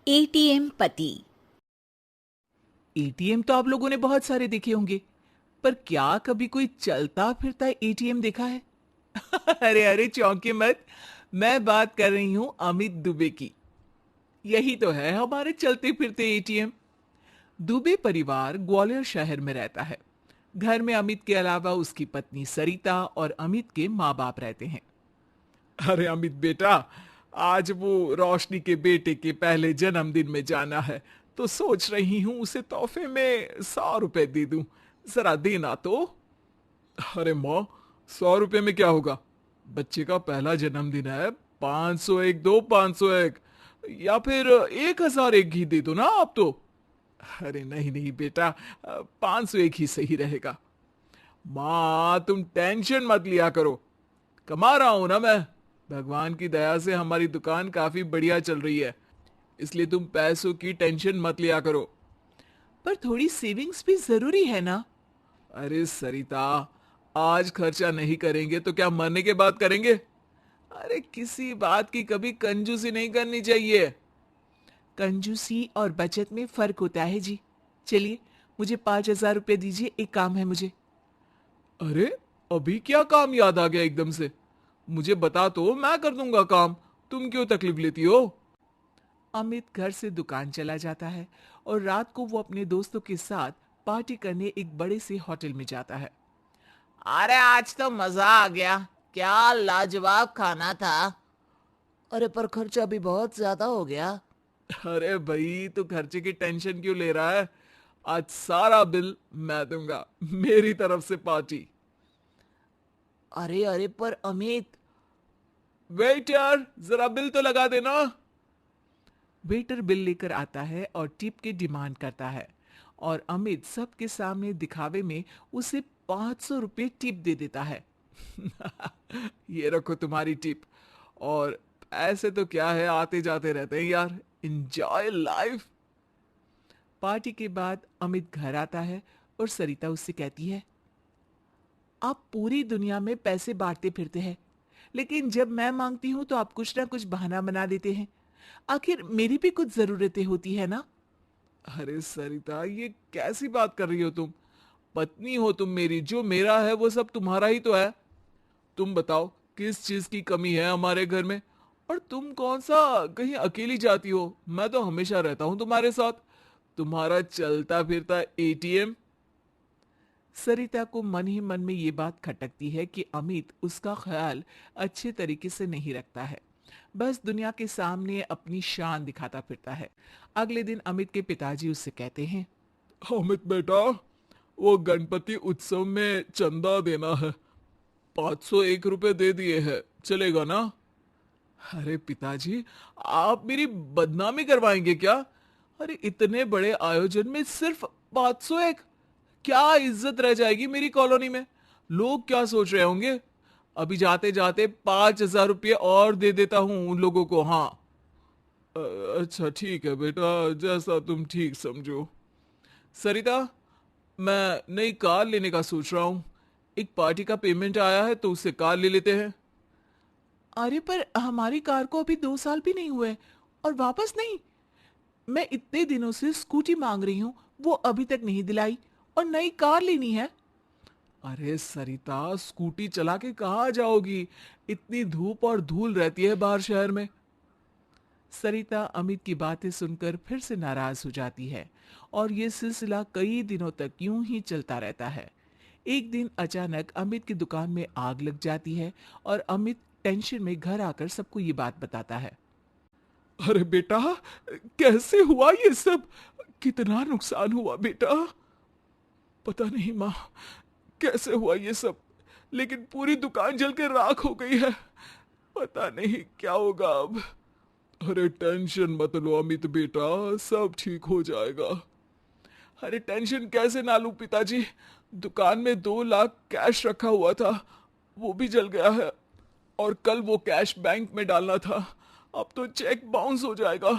ATM पति। ATM तो आप लोगों ने बहुत सारे देखे होंगे, पर क्या कभी कोई चलता फिरता एटीएम देखा है? अरे अरे चौंके मत। मैं बात कर रही हूं अमित दुबे की। यही तो है हमारे चलते फिरते एटीएम। दुबे परिवार ग्वालियर शहर में रहता है। घर में अमित के अलावा उसकी पत्नी सरिता और अमित के माँ बाप रहते हैं। अरे अमित बेटा, आज वो रोशनी के बेटे के पहले जन्मदिन में जाना है, तो सोच रही हूँ उसे तोहफे में 100 रुपए दे दूं। जरा देना तो। अरे माँ, 100 रुपए में क्या होगा? बच्चे का पहला जन्मदिन है। 501 दो, 501, या फिर 1001 ही दे दो ना आप तो। अरे नहीं नहीं बेटा, 501 ही सही रहेगा। माँ तुम टेंशन मत लिया करो, कमा रहा हूं ना मैं। भगवान की दया से हमारी दुकान काफी बढ़िया चल रही है, इसलिए तुम पैसों की टेंशन मत लिया करो। पर थोड़ी सेविंग्स भी जरूरी है ना। अरे सरिता, आज खर्चा नहीं करेंगे तो क्या मरने के बाद करेंगे? अरे किसी बात की कभी कंजूसी नहीं करनी चाहिए। कंजूसी और बचत में फर्क होता है जी। चलिए, मुझे 5,000 रुपये दीजिए, एक काम है मुझे। अरे, अभी क्या काम याद आ गया एकदम से? मुझे बता तो मैं कर दूंगा काम। तुम क्यों तकलीफ लेती हो? अमित घर से दुकान चला जाता है और रात को वो अपने दोस्तों के साथ पार्टी करने एक बड़े से होटल में जाता है। अरे आज तो मजा आ गया। क्या लाजवाब खाना था। अरे पर खर्चा भी बहुत ज्यादा हो गया। अरे भाई, तू खर्चे की टेंशन क्यों ले रहा है? आज सारा बिल मैं दूंगा, मेरी तरफ से पार्टी। अरे अरे पर अमित। वेटर, जरा बिल तो लगा देना। वेटर बिल लेकर आता है और टिप की डिमांड करता है, और अमित सबके सामने दिखावे में उसे 500 रुपये टिप दे देता है। ये रखो तुम्हारी टिप। और ऐसे तो क्या है, आते जाते रहते हैं यार। Enjoy life. पार्टी के बाद अमित घर आता है और सरिता उससे कहती है, आप पूरी दुनिया में पैसे बांटते फिरते हैं, लेकिन जब मैं मांगती हूं तो आप कुछ ना कुछ बहाना बना देते हैं। आखिर मेरी भी कुछ जरूरतें होती है ना। अरे सरिता, ये कैसी बात कर रही हो तुम? पत्नी हो तुम मेरी, जो मेरा है वो सब तुम्हारा ही तो है। तुम बताओ, किस चीज की कमी है हमारे घर में? और तुम कौन सा कहीं अकेली जाती हो? मैं तो हमेशा रहता हूं तुम्हारे साथ। तुम्हारा चलता फिरता एटीएम। सरिता को मन ही मन में ये बात खटकती है कि अमित उसका ख्याल अच्छे तरीके से नहीं रखता है, बस दुनिया के सामने अपनी शान दिखाता फिरता है। अगले दिन अमित के पिताजी उससे कहते हैं, अमित बेटा, वो गणपति उत्सव में चंदा देना है। 501 रुपए दे दिए हैं, चलेगा ना? अरे पिताजी, आप मेरी बदनामी करवाएंगे क्या? अरे इतने बड़े आयोजन में सिर्फ 501? क्या इज्जत रह जाएगी मेरी कॉलोनी में? लोग क्या सोच रहे होंगे? अभी जाते जाते 5,000 रुपये और दे देता हूं उन लोगों को। हाँ। अच्छा ठीक है बेटा, जैसा तुम ठीक समझो। सरिता, मैं नई कार लेने का सोच रहा हूँ। एक पार्टी का पेमेंट आया है तो उससे कार ले लेते हैं। अरे पर हमारी कार को अभी 2 साल भी नहीं हुए, और वापस नहीं। मैं इतने दिनों से स्कूटी मांग रही हूँ, वो अभी तक नहीं दिलाई, और नई कार लेनी है। अरे सरिता, स्कूटी चला के कहाँ जाओगी? इतनी धूप और धूल रहती है बाहर शहर में। सरिता अमित की बातें सुनकर फिर से नाराज हो जाती है, और ये सिलसिला कई दिनों तक यूं ही चलता रहता है। एक दिन अचानक अमित की दुकान में आग लग जाती है, और अमित टेंशन में घर आकर सबको ये बात बताता है। अरे बेटा, कैसे हुआ ये सब? कितना नुकसान हुआ बेटा? पता नहीं माँ, कैसे हुआ ये सब, लेकिन पूरी दुकान जल के राख हो गई है। पता नहीं क्या होगा अब। अरे टेंशन मत लो अमित बेटा, सब ठीक हो जाएगा। अरे टेंशन कैसे ना लूं पिताजी? दुकान में 2 लाख कैश रखा हुआ था, वो भी जल गया है। और कल वो कैश बैंक में डालना था, अब तो चेक बाउंस हो जाएगा।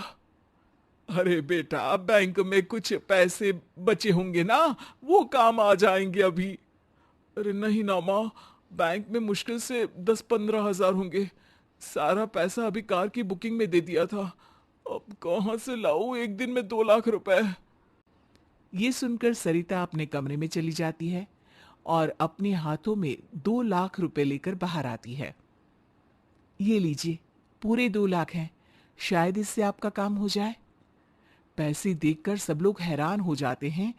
अरे बेटा, बैंक में कुछ पैसे बचे होंगे ना, वो काम आ जाएंगे अभी। अरे नहीं ना माँ, बैंक में मुश्किल से 10-15 हजार होंगे। सारा पैसा अभी कार की बुकिंग में दे दिया था, अब कहां से लाऊं एक दिन में 2 लाख रुपए। ये सुनकर सरिता अपने कमरे में चली जाती है और अपने हाथों में 2 लाख रुपए लेकर बाहर आती है। ये लीजिए, पूरे 2 लाख हैं, शायद इससे आपका काम हो जाए। पैसे देखकर सब लोग हैरान हो जाते हैं,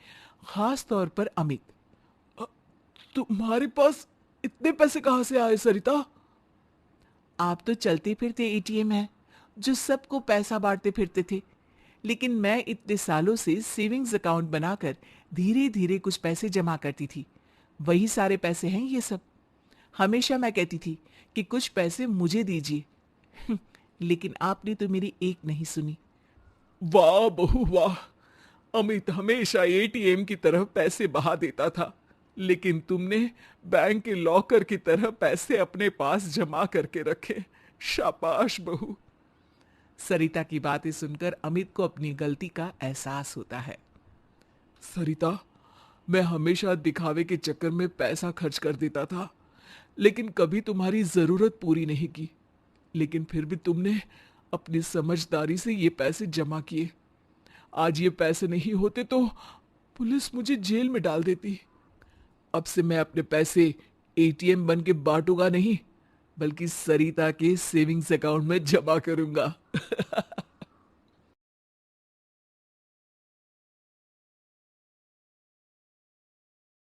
खास तौर पर अमित। "अ, तुम्हारे पास इतने पैसे कहां से आए सरिता? आप तो चलते फिरते एटीएम हैं, जो सबको पैसा बांटते फिरते थे। लेकिन मैं इतने सालों से सेविंग्स अकाउंट बनाकर धीरे धीरे कुछ पैसे जमा करती थी। वही सारे पैसे हैं ये सब। हमेशा मैं कहती थी कि कुछ पैसे मुझे दीजिए, लेकिन आपने तो मेरी एक नहीं सुनी। वाह बहू वाह, अमित हमेशा एटीएम की तरह पैसे बहा देता था, लेकिन तुमने बैंक के लॉकर की तरह पैसे अपने पास जमा करके रखे। शाबाश बहू। सरिता की बातें सुनकर अमित को अपनी गलती का एहसास होता है। सरिता, मैं हमेशा दिखावे के चक्कर में पैसा खर्च कर देता था, लेकिन कभी तुम्हारी जरूरत पूरी नहीं की। लेकिन फिर भी तुमने अपनी समझदारी से ये पैसे जमा किए। आज ये पैसे नहीं होते तो पुलिस मुझे जेल में डाल देती। अब से मैं अपने पैसे एटीएम बन के बांटूंगा नहीं, बल्कि सरिता के सेविंग्स अकाउंट में जमा करूंगा।